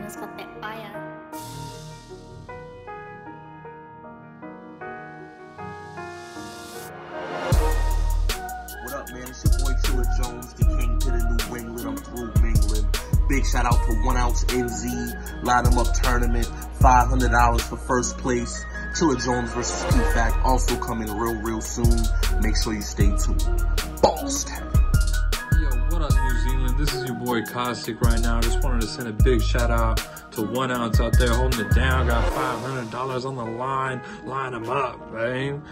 it's got that fire. What up, man? It's your boy CHILLA Jones, the king to the new England. I'm through mingling. Big shout out to 1OutsNz, LineEmUp tournament, $500 for first place. CHILLA Jones versus PFAC, also coming real soon. Make sure you stay tuned. Boss time. Yo, what up, New Zealand? This is your boy Caustic right now. Just wanted to send a big shout out to 1Ounce out there holding it down. Got $500 on the line. Line them up, man.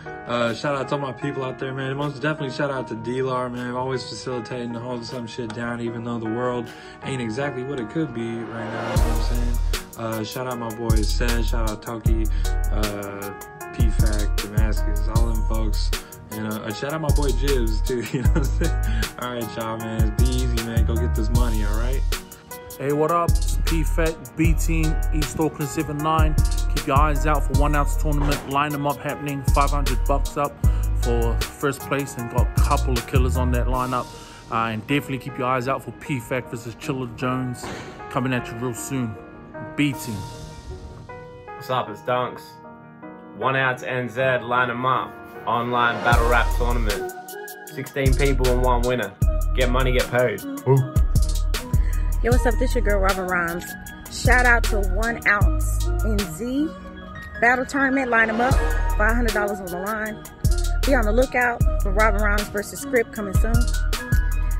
Shout out to all my people out there, man. Most definitely shout out to D-Lar, man. Always facilitating, holding some shit down, even though the world ain't exactly what it could be right now. You know what I'm saying? Shout out my boys, Sed. Shout out Toki, PFAC, Damascus, all them folks. And shout out my boy Jibs, too. You know what I'm saying? All right, y'all, man. Be easy, man. Go get this money, all right? Hey, what up? It's PFAC, B Team, East Auckland 79. Keep your eyes out for 1Ounce tournament. LineEmUp happening. $500 up for first place, and got a couple of killers on that lineup. And definitely keep your eyes out for PFAC versus CHILLA Jones coming at you real soon. B Team. What's up? It's Dunks. 1OutsNz, LineEmUp. Online battle rap tournament. 16 people and one winner. Get money, get paid. Ooh. Yo, what's up? This your girl, RYHMES. Shout out to 1OutsNz battle tournament. LineEmUp. $500 on the line. Be on the lookout for RYHMES versus Script coming soon.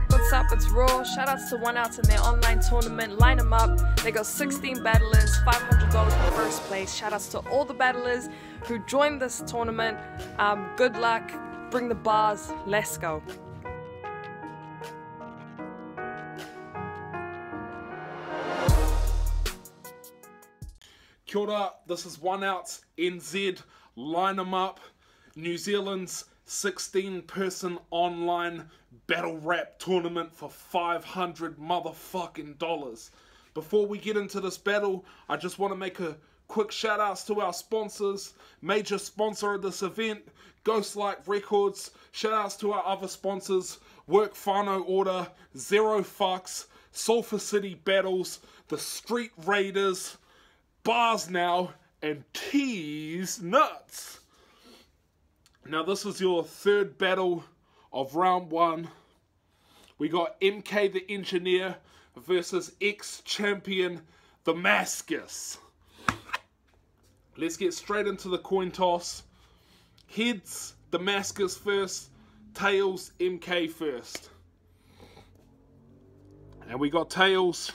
What's up? It's Raw. Shout outs to 1Outs in their online tournament. LineEmUp. They got 16 battlers, $500 for first place. Shout outs to all the battlers who joined this tournament. Good luck. Bring the bars. Let's go. Kia ora, this is 1OutsNZ, LineEmUp, New Zealand's 16-person online battle rap tournament for $500 motherfucking dollars. Before we get into this battle, I just want to make a quick shout outs to our sponsors. Major sponsor of this event, Ghostlight Records. Shout outs to our other sponsors, Work Whānau Order, Zero Fucks, Sulphur City Battles, The Street Raiders, Bars Now, and Tease Nuts. Now this is your third battle of round one. We got MK the Engineer versus ex-champion DAMASGUS. Let's get straight into the coin toss. Heads, DAMASGUS first. Tails, MK first. And we got tails.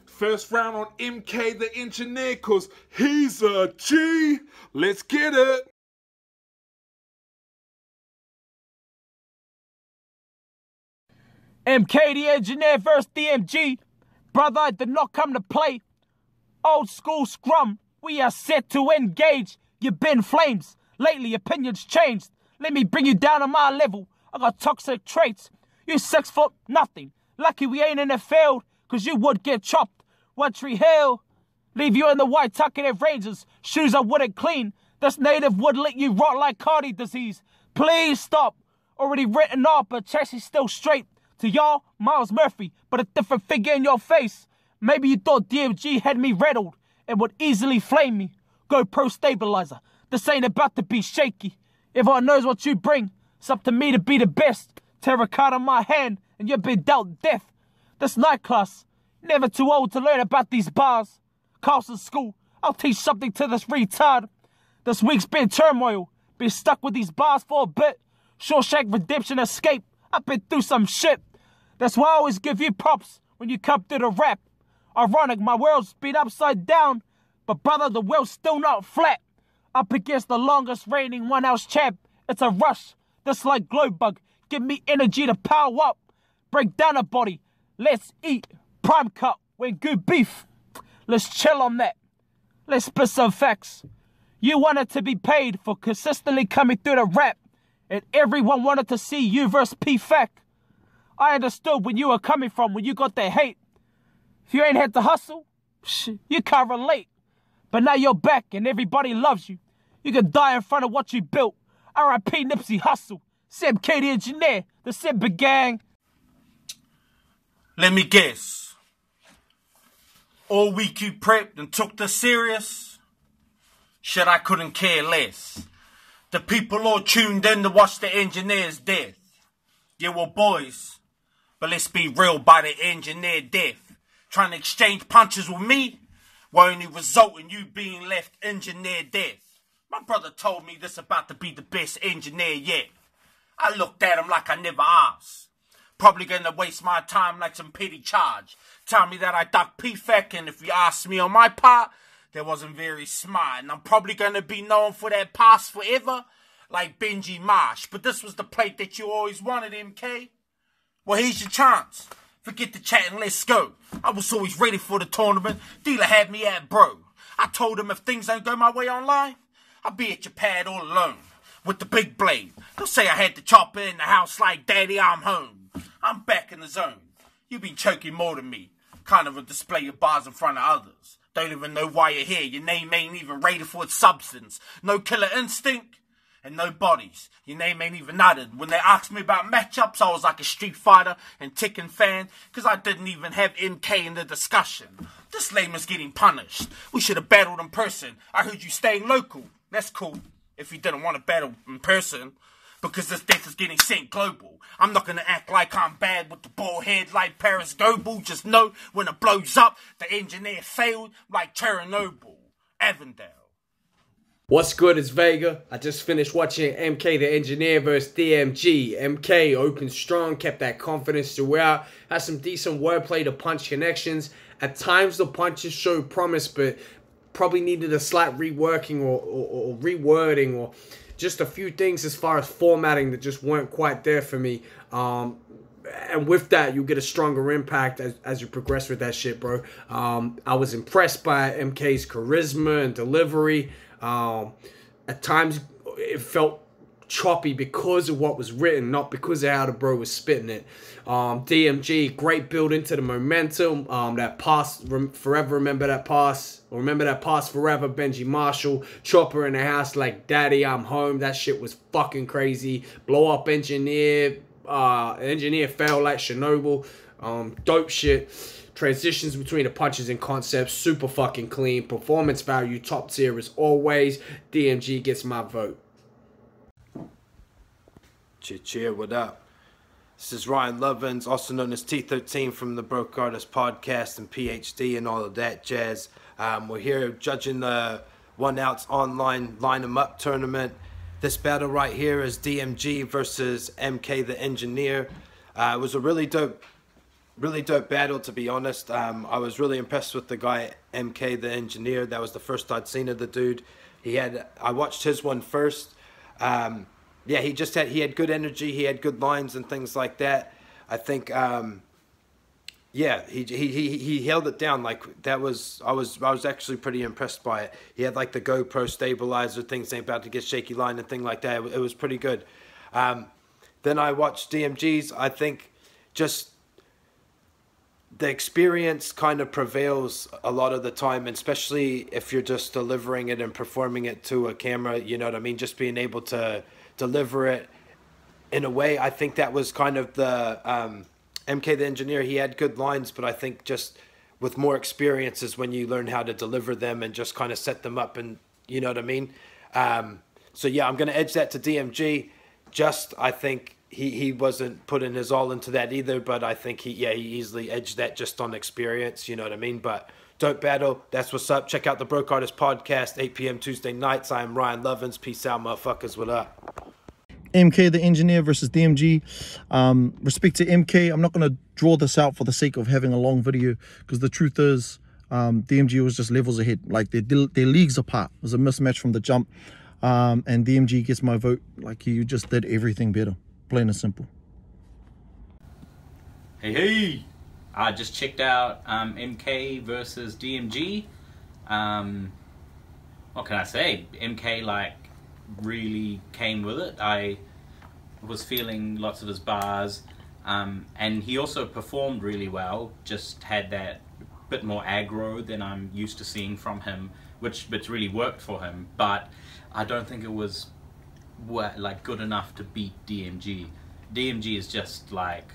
First round on MK the Engineer, cause he's a G. Let's get it. MK the Engineer versus DMG. Brother, I did not come to play. Old school scrum. We are set to engage. You've been flames. Lately, opinions changed. Let me bring you down on my level. I got toxic traits. You 6 foot nothing. Lucky we ain't in the field, cause you would get chopped. One Tree Hill, leave you in the white talkative Rangers. Shoes I wouldn't clean. This native would let you rot like Cardi disease. Please stop. Already written off, but chassis still straight. To y'all, Miles Murphy, but a different figure in your face. Maybe you thought DMG had me riddled and would easily flame me. Go pro stabilizer. This ain't about to be shaky. Everyone knows what you bring. It's up to me to be the best. Terracotta in my hand, and you've been dealt death. This night class. Never too old to learn about these bars. Carlson School, I'll teach something to this retard. This week's been turmoil. Been stuck with these bars for a bit. Shawshank Redemption escape. I've been through some shit. That's why I always give you props when you come to the rap. Ironic, my world's been upside down. But brother, the world's still not flat. Up against the longest reigning 1Ounce champ. It's a rush. This like Glowbug. Give me energy to power up. Break down a body. Let's eat. Prime cut, when good beef. Let's chill on that. Let's spit some facts. You wanted to be paid for consistently coming through the rap, and everyone wanted to see you versus PFAC. I understood where you were coming from when you got that hate. If you ain't had to hustle, you can't relate. But now you're back and everybody loves you. You can die in front of what you built. R.I.P. Nipsey Hussle. Seb K the Engineer, the Seb Gang. Let me guess. All week you prepped and took this serious? Shit, I couldn't care less. The people all tuned in to watch the engineer's death. Yeah, well, boys, but let's be real by the engineer death. Trying to exchange punches with me will only result in you being left engineer death. My brother told me this about to be the best engineer yet. I looked at him like I never asked. Probably gonna waste my time like some petty charge. Tell me that I ducked PFAC, and if you ask me on my part, that wasn't very smart. And I'm probably gonna be known for that pass forever, like Benji Marsh. But this was the plate that you always wanted, MK. Well, here's your chance. Forget the chat and let's go. I was always ready for the tournament. Dealer had me at bro. I told him if things don't go my way online, I'll be at your pad all alone with the big blade. Don't say I had the chopper in the house like daddy, I'm home. I'm back in the zone. You been choking more than me. Kind of a display your bars in front of others. Don't even know why you're here. Your name ain't even rated for its substance. No killer instinct and no bodies. Your name ain't even uttered. When they asked me about matchups, I was like a Street Fighter and Tekken fan, because I didn't even have MK in the discussion. This lame is getting punished. We should have battled in person. I heard you staying local. That's cool if you didn't want to battle in person, because this death is getting sent global. I'm not going to act like I'm bad with the ball head like Paris Goebel. Just know when it blows up, the engineer failed like Chernobyl. Avondale. What's good, it's Vega. I just finished watching MK the Engineer versus DMG. MK opened strong, kept that confidence throughout, had some decent wordplay to punch connections. At times the punches showed promise, but probably needed a slight reworking or rewording, or just a few things as far as formatting that just weren't quite there for me. And with that, you get a stronger impact as you progress with that shit, bro. I was impressed by MK's charisma and delivery. At times, it felt choppy because of what was written, not because of how the bro was spitting it. DMG, great build into the momentum. That pass, forever remember that pass. Remember that pass forever, Benji Marshall. Chopper in the house like daddy, I'm home. That shit was fucking crazy. Blow up engineer. Engineer fell like Chernobyl. Dope shit. Transitions between the punches and concepts, super fucking clean. Performance value, top tier as always. DMG gets my vote. Cheer, what up? This is Ryan Lovins, also known as T13 from the Broke Artist Podcast and PhD and all of that jazz. We're here judging the 1Outs online LineEmUp tournament. This battle right here is DMG versus MK the Engineer. It was a really dope battle, to be honest. I was really impressed with the guy MK the Engineer. That was the first I'd seen of the dude. I watched his one first. Yeah, he had good energy. He had good lines and things like that. I think, yeah, he held it down. Like that was, I was actually pretty impressed by it. He had like the GoPro stabilizer, things ain't about to get shaky line and thing like that. It was pretty good. Then I watched DMG's. I think just the experience kind of prevails a lot of the time, especially if you're just delivering it and performing it to a camera. You know what I mean? Just being able to deliver it in a way. I think that was kind of the MK the Engineer. He had good lines, but I think just with more experiences when you learn how to deliver them and just kind of set them up, and you know what I mean. So yeah, I'm gonna edge that to DMG. I think he wasn't putting his all into that either, but I think he easily edged that just on experience, you know what I mean. But dope battle, that's what's up. Check out the Broke Artist Podcast, 8 p.m. Tuesday nights. I am Ryan Lovins. Peace out, motherfuckers. What up? MK the Engineer versus DMG. Respect to MK, I'm not going to draw this out for the sake of having a long video, because the truth is DMG was just levels ahead. Like they're leagues apart. It was a mismatch from the jump, and DMG gets my vote. Like he just did everything better, plain and simple. Hey, I just checked out MK versus DMG. What can I say? MK like really came with it. I was feeling lots of his bars, and he also performed really well. Just had that bit more aggro than I'm used to seeing from him, which really worked for him. But I don't think it was like good enough to beat DMG. DMG is just like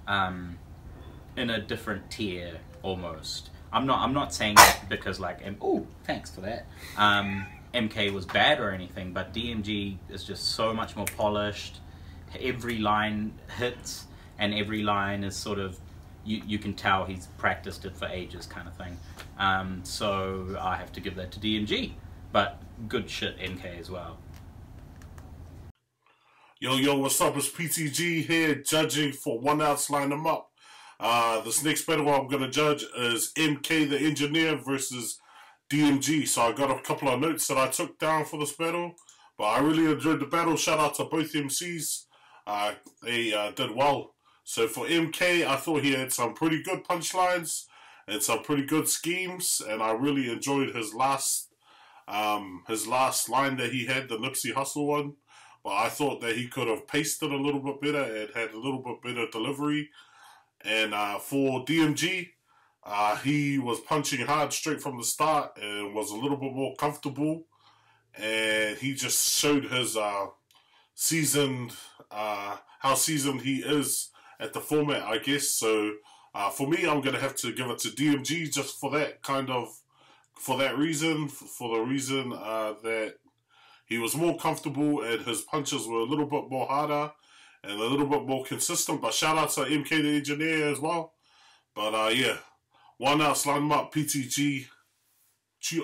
in a different tier almost. I'm not saying that because like oh, thanks for that. MK was bad or anything, but DMG is just so much more polished. Every line hits, and every line is sort of, you can tell he's practiced it for ages, kind of thing. So I have to give that to DMG, but good shit MK as well. Yo, what's up? It's PTG here, judging for 1Outs LineEmUp. This next battle I'm going to judge is MK the Engineer versus DMG. So I got a couple of notes that I took down for this battle, but I really enjoyed the battle. Shout out to both MCs. They did well. So for MK, I thought he had some pretty good punchlines and some pretty good schemes, and I really enjoyed his last line that he had, the Nipsey Hussle one. But I thought that he could have paced it a little bit better and had a little bit better delivery. And for DMG, he was punching hard straight from the start and was a little bit more comfortable. And he just showed his how seasoned he is at the format, I guess. So for me, I'm gonna have to give it to DMG just for that reason, for the reason that he was more comfortable and his punches were a little bit more harder and a little bit more consistent. But shout out to MK the Engineer as well. But yeah, 1Outs LineEmUp, PTG. Cheer.